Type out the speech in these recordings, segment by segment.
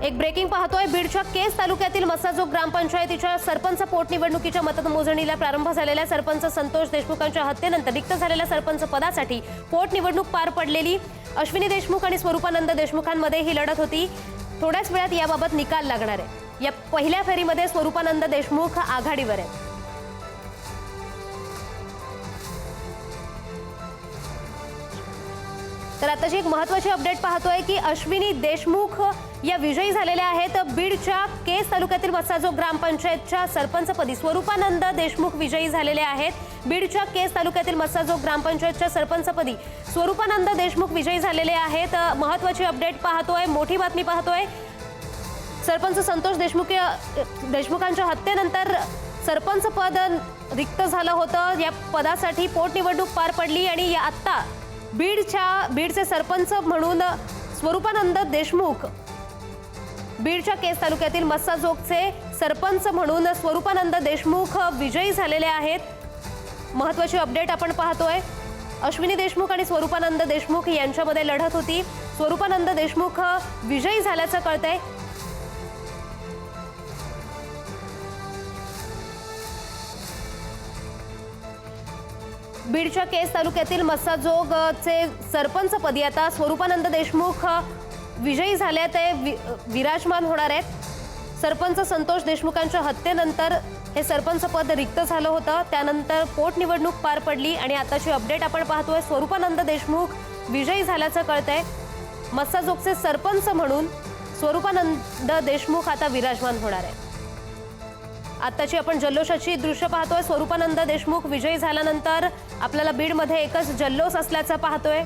एक ब्रेकिंग पाहतोय. बीडच्या केज तालुक्यातील मस्साजोग ग्रामपंचायतीच्या सरपंच पोटनिवडणुकीच्या मतमोजणीला प्रारंभ झालेल्या सरपंच संतोष देशमुखांच्या हत्येनंतर रिक्त झालेल्या सरपंच पदासाठी पोटनिवडणूक पार पडलेली. अश्विनी देशमुख आणि स्वरूपानंद देशमुखांमध्ये ही लढत होती. थोड्याच वेळात याबाबत निकाल लागणार आहे. या पहिल्या फेरीमध्ये स्वरूपानंद देशमुख आघाडीवर आहेत. तर आताची एक महत्त्वाची अपडेट पाहतोय की अश्विनी देशमुख या विजयी झालेल्या आहेत. बीडच्या केज तालुक्यातील मस्साजोग ग्रामपंचायतच्या सरपंचपदी स्वरूपानंद देशमुख विजयी झालेले आहेत. बीडच्या केज तालुक्यातील मस्साजोग ग्रामपंचायतच्या सरपंचपदी स्वरूपानंद देशमुख विजयी झालेले आहेत. महत्त्वाची अपडेट पाहतोय, मोठी बातमी पाहतोय. सरपंच संतोष देशमुखांच्या हत्येनंतर सरपंच पद रिक्त झालं होतं. या पदासाठी पोटनिवडणूक पार पडली आणि आता बीडचे सरपंच म्हणून स्वरूपानंद देशमुख बीडच्या केज तालुक्यातील मस्साजोगचे सरपंच म्हणून स्वरूपानंद देशमुख विजयी झालेले आहेत. महत्त्वाची अपडेट आपण पाहतोय. अश्विनी देशमुख आणि स्वरूपानंद देशमुख यांच्यामध्ये लढत होती. स्वरूपानंद देशमुख विजयी झाल्याचं कळतंय. बीडच्या केज तालुक्यातील मस्साजोगचे सरपंचपदी आता स्वरूपानंद देशमुख विजयी झाले. ते विराजमान होणार आहेत. सरपंच संतोष देशमुखांच्या हत्येनंतर हे सरपंच पद रिक्त झालं होतं. त्यानंतर पोटनिवडणूक पार पडली आणि आताची अपडेट आपण पाहतोय. स्वरूपानंद देशमुख विजयी झाल्याचं कळतंय. मस्साजोगचे सरपंच म्हणून स्वरूपानंद देशमुख आता विराजमान होणार आहे. आताची आपण जल्लोषाची दृश्य पाहतोय. स्वरूपानंद देशमुख विजयी झाल्यानंतर आपल्याला बीडमध्ये एकच जल्लोष असल्याचं पाहतोय.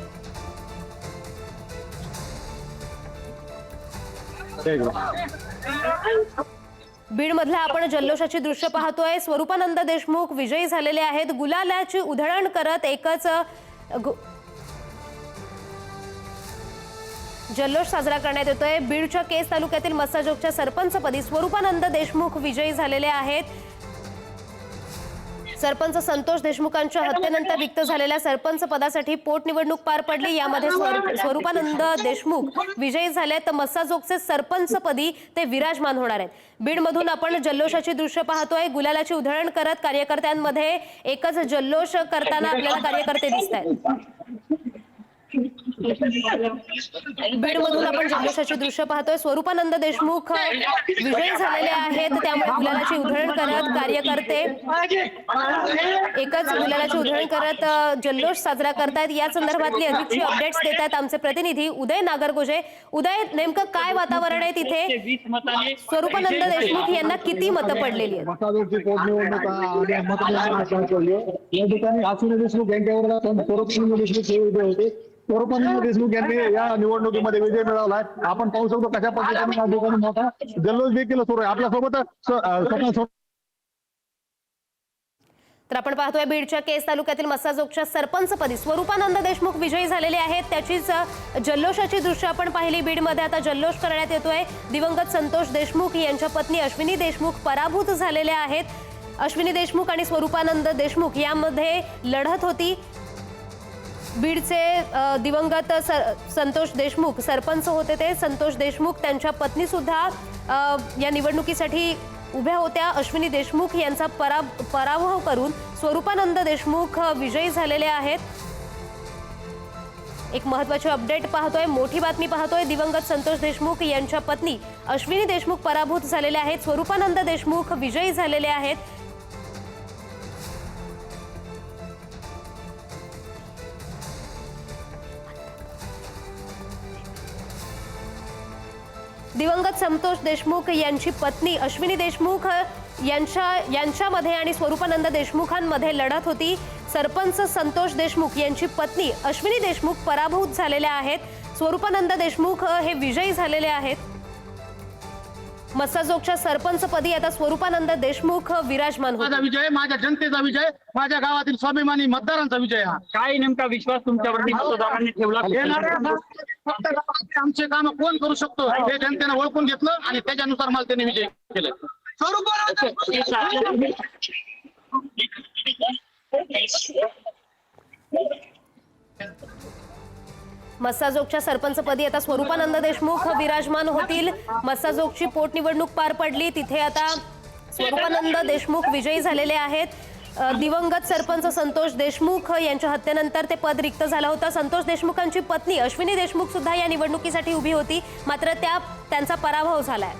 बीडमधल्या आपण जल्लोषाची दृश्य पाहतोय. स्वरूपानंद देशमुख विजयी झालेले आहेत. गुलालाची उधळण करत एकच जल्लोष साजरा करण्यात येतोय. बीडच्या केज तालुक्यातील मस्साजोगच्या सरपंचपदी स्वरूपानंद देशमुख विजयी झालेले आहेत. सरपंच संतोष देशमुखांच्या हत्येनंतर रिक्त झालेल्या सरपंच पदासाठी पोटनिवडणूक पार पडली. यामध्ये स्वरूपानंद देशमुख विजयी झाले तर मस्साजोगचे सरपंचपदी ते विराजमान होणार आहेत. बीडमधून आपण जल्लोषाची दृश्य पाहतोय. गुलालाची उधळण करत कार्यकर्त्यांमध्ये एकच जल्लोष करताना आपल्याला कार्यकर्ते दिसत आहेत. बीडमधून आपण जल्लोषाची दृश्य पाहतोय. स्वरूपानंद देशमुख विजयी झालेले आहेत. त्यामुळे गुलालाची उधळण करत कार्यकर्ते एकच गुलालाची उधळण करत जल्लोष साजरा करतायत. या संदर्भातली अधिकची अपडेट्स देत आहेत आमचे प्रतिनिधी उदय नागरगोजे. उदय, नेमकं काय वातावरण आहे तिथे? स्वरूपानंद देशमुख यांना किती मतं पडलेली आहेत? स्वरूपानंद देशमुख यांनी या निवडणुकीमध्ये विजय मिळवलाय. आपण पाहू शकतो कशा पद्धतीने या ठिकाणी मोठा जल्लोष देखील सुरू आहे. आपल्यासोबत तर आपण पाहतोय बीडच्या केज तालुक्यातील मस्साजोगच्या सरपंचपदी स्वरूपानंद देशमुख विजयी झालेले आहेत. त्याचीच जल्लोषाची दृश्य आपण पाहिली. बीडमध्ये आता जल्लोष करण्यात येतोय. दिवंगत संतोष देशमुख यांच्या पत्नी अश्विनी देशमुख पराभूत झालेल्या आहेत. अश्विनी देशमुख आणि स्वरूपानंद देशमुख यामध्ये लढत होती. बीडचे दिवंगत संतोष देशमुख सरपंच होते. ते संतोष देशमुख त्यांच्या पत्नी सुद्धा या निवडणुकीसाठी उभ्या होत्या. अश्विनी देशमुख यांचा पराभव करून स्वरूपानंद देशमुख विजयी झालेले आहेत. एक महत्त्वाची अपडेट पाहतोय, मोठी बातमी पाहतोय. दिवंगत संतोष देशमुख यांच्या पत्नी अश्विनी देशमुख पराभूत झालेले आहेत. स्वरूपानंद देशमुख विजयी झालेले आहेत. दिवंगत संतोष देशमुख यांची पत्नी अश्विनी देशमुख यांच्यामध्ये आणि स्वरूपानंद देशमुखांमध्ये लढत होती. सरपंच संतोष देशमुख यांची पत्नी अश्विनी देशमुख पराभूत झालेल्या आहेत. स्वरूपानंद देशमुख हे विजयी झालेले आहेत. मस्साजोगच्या सरपंचपदी आता स्वरूपानंद देशमुख विराजमान होते. माझा विजय, माझ्या जनतेचा विजय, माझ्या गावातील स्वाभिमानी मतदारांचा विजय. हा काय नेमका विश्वास तुमच्यावरती मतदारांनी ठेवला? आमचे काम कोण करू शकतो हे जनतेने ओळखून घेतलं आणि त्याच्यानुसार मला त्यांनी विजय केलं. मस्साजोगच्या सरपंचपदी आता स्वरूपानंद देशमुख विराजमान होतील। मस्साजोगची पोटनिवडणूक पार पडली, तिथे आता स्वरूपानंद देशमुख विजयी झालेले आहेत। दिवंगत सरपंच संतोष देशमुख यांच्या हत्येनंतर ते पद रिक्त झालं होतं। संतोष देशमुखांची पत्नी अश्विनी देशमुख सुद्धा या निवडणुकीसाठी उभी होती, मात्र त्यांचा पराभव झालाय।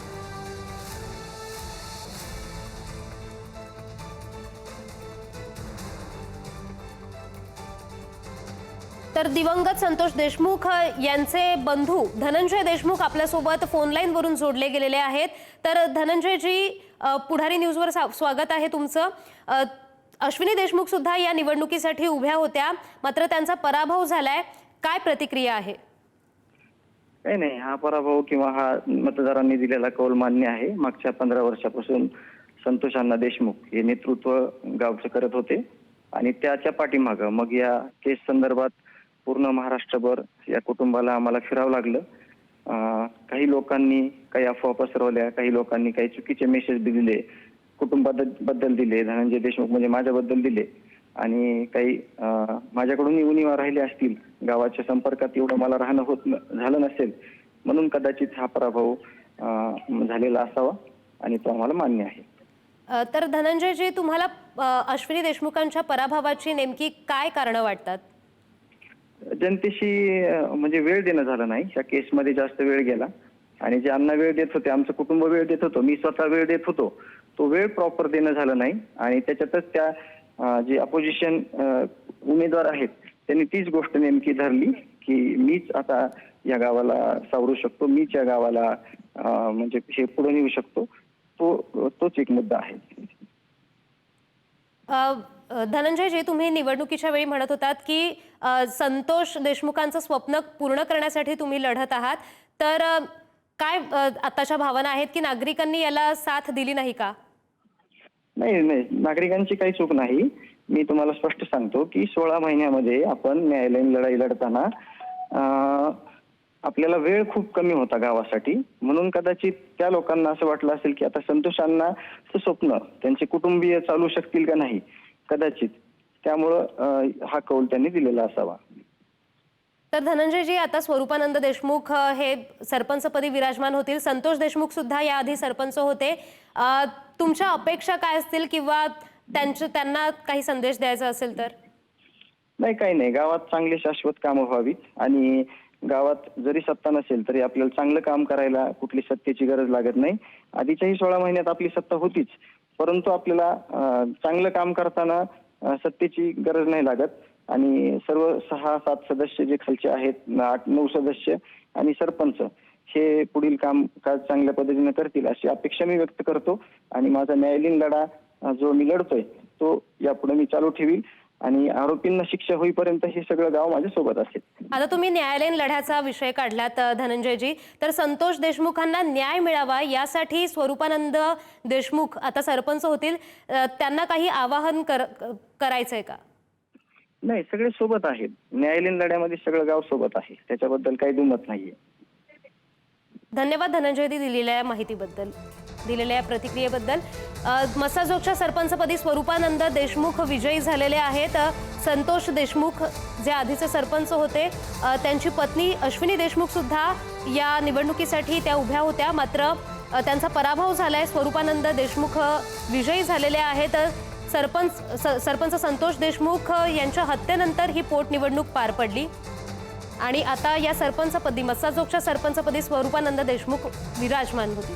तर दिवंगत संतोष देशमुख यांचे बंधू धनंजय देशमुख आपल्यासोबत फोन लाईन वरून जोडले गेलेले आहेत। तर धनंजयजी, पुढारी न्यूजवर स्वागत आहे तुमचं। अश्विनी देशमुख सुद्धा या निवडणुकीसाठी उभ्या होत्या, मात्र त्यांचा पराभव झालाय, काय प्रतिक्रिया आहे? काही नाही, हा पराभव किंवा हा मतदारांनी दिलेला कौल मान्य आहे। मागच्या 15 वर्षापासून संतोष अण्णा देशमुख हे नेतृत्व गावचं करत होते आणि त्याच्या पाठीमागं मग या केस संदर्भात पूर्ण महाराष्ट्रभर या कुटुंबाला आम्हाला फिरावं लागलं। काही लोकांनी काही अफवा पसरवल्या, काही लोकांनी काही चुकीचे मेसेज दिले, कुटुंबाबद्दल दिले, धनंजय देशमुख म्हणजे माझ्याबद्दल दिले आणि काही माझ्याकडून उणीवा राहिले असतील, गावाच्या संपर्कात एवढं मला राहणं झालं नसेल, म्हणून कदाचित हा पराभव झालेला असावा आणि तो आम्हाला मान्य आहे। तर धनंजयजी, तुम्हाला अश्विनी देशमुखांच्या पराभवाची नेमकी काय कारणं वाटतात? जनतेशी म्हणजे वेळ देणं झालं नाही, या केसमध्ये जास्त वेळ गेला आणि जे अण्णा वेळ देत होते, आमचं कुटुंब वेळ देत होतो, मी स्वतः वेळ देत होतो, तो वेळ प्रॉपर देणं झालं नाही आणि त्याच्यातच त्या जे अपोजिशन उमेदवार आहेत त्यांनी तीच गोष्ट नेमकी धरली की मीच आता या गावाला सावरू शकतो, मीच या गावाला म्हणजे हे पुढे नेऊ शकतो, तोच एक मुद्दा आहे। धनंजयजी, तुम्ही निवडणुकीच्या वेळी म्हणत होतात की संतोष देशमुखांचं स्वप्न पूर्ण करण्यासाठी तुम्ही लढत आहात, तर काय आताच्या भावना आहेत की नागरिकांनी याला साथ दिली नाही का? नाही, नागरिकांची काही चूक नाही। मी तुम्हाला स्पष्ट सांगतो की 16 महिन्यामध्ये आपण न्यायालयीन लढाई लढताना आपल्याला वेळ खूप कमी होता गावासाठी, म्हणून कदाचित त्या लोकांना असं वाटलं असेल की आता संतोषांनाचं स्वप्न त्यांचे कुटुंबीय चालू शकतील का नाही, कदाचित त्यामुळं हा कौल त्यांनी दिलेला असावा। तर धनंजयजी, आता स्वरूपानंद देशमुख हे सरपंचपदी विराजमान होतील, संतोष देशमुख सुद्धा याआधी सरपंच होते, तुमच्या अपेक्षा काय असतील किंवा त्यांना काही संदेश द्यायचा असेल तर? नाही, काही नाही, गावात चांगली शाश्वत कामं व्हावीत आणि गावात जरी सत्ता नसेल तरी आपल्याला चांगलं काम करायला कुठली सत्तेची गरज लागत नाही। आधीच्याही 16 महिन्यात आपली सत्ता होतीच, परंतु आपल्याला चांगलं काम करताना सत्तेची गरज नाही लागत आणि सर्व 6-7 सदस्य जे खालचे आहेत, 8-9 सदस्य आणि सरपंच हे पुढील कामकाज चांगल्या पद्धतीने करतील अशी अपेक्षा मी व्यक्त करतो आणि माझा न्यायालयीन लढा जो मी लढतोय तो यापुढे मी चालू ठेवील आणि आरोपींना शिक्षा होईपर्यंत हे सगळं गाव माझ्या सोबत असेल। आता तुम्ही न्यायालयीन लढ्याचा विषय काढलात धनंजयजी, तर संतोष देशमुखांना न्याय मिळावा यासाठी स्वरूपानंद देशमुख आता सरपंच होतील, त्यांना काही आवाहन करायचंय का? नाही, सगळे सोबत आहेत, न्यायालयीन लढ्यामध्ये सगळं गाव सोबत आहे, त्याच्याबद्दल काही दुमत नाहीये। धन्यवाद धनंजयजी दिलेल्या माहितीबद्दल, दिलेल्या प्रतिक्रियेबद्दल। मस्साजोगच्या सरपंचपदी स्वरूपानंद देशमुख विजयी झालेले आहेत। संतोष देशमुख जे आधीचे सरपंच होते, त्यांची पत्नी अश्विनी देशमुख सुद्धा या निवडणुकीसाठी त्या उभ्या होत्या, मात्र त्यांचा पराभव झालाय। स्वरूपानंद देशमुख विजयी झालेले आहेत। सरपंच संतोष देशमुख यांच्या हत्येनंतर ही पोटनिवडणूक पार पडली आणि आता या सरपंचपदी मस्साजोगच्या सरपंचपदी स्वरूपानंद देशमुख विराजमान होती।